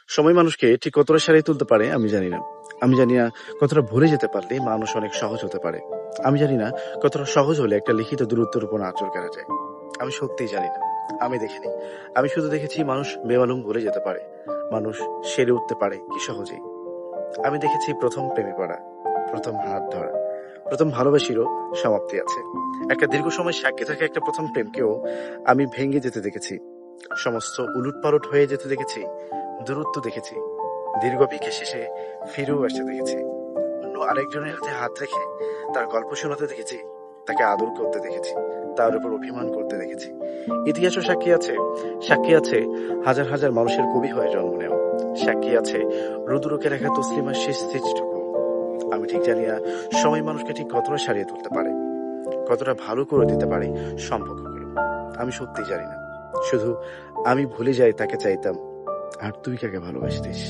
সময় মানুষকে ঠিক কতটা সারিয়ে তুলতে পারে আমি জানি না। আমি জানি না কতটা ভুলে যেতে পারলে মানুষ অনেক সহজ হতে পারে। আমি জানি না কতটা সহজ হলে একটা লিখিত দূরত্বের উপর আঁচড় করা যায়। আমি সত্যিই জানি না। আমি দেখিনি। আমি শুধু দেখেছি মানুষ বেমালুম ভুলে যেতে পারে। মানুষ সেরে উঠতে পারে কি সহজেই। আমি দেখেছি ১ম প্রেমে পড়া, ১ম হাত ধরা, ১ম ভালোবাসিরও সমাপ্তি আছে। একটা দীর্ঘ সময় সাক্ষী থাকা একটা ১ম প্রেমকেও আমি ভেঙে যেতে দেখেছি। সমস্ত উলটপালট হয়ে যেতে দেখেছি। দূরত্ব দেখেছি। দীর্ঘ বিকে শেষে ফিরেও আসতে দেখেছি। অন্য আরেকজনের হাতে হাত রেখে তার গল্প শোনাতে দেখেছি। তাকে আদর করতে দেখেছি। তার উপর অভিমান করতে দেখেছি। ইতিহাসও সাক্ষী আছে। সাক্ষী আছে হাজার হাজার মানুষের কবি হয়ে জন্ম নেওয়া। সাক্ষী আছে রুদ্রকে লেখা তসলিমার শেষ স্মৃতিটুকু। আমি ঠিক জানি না সময় মানুষকে ঠিক কতটা সারিয়ে তুলতে পারে, কতটা ভালো করে দিতে পারে সম্পর্কগুলো। আমি সত্যিই জানি না। শুধু আমি ভুলে যাই তাকে চাইতাম, আর তুই কাকে ভালোবাসতিস।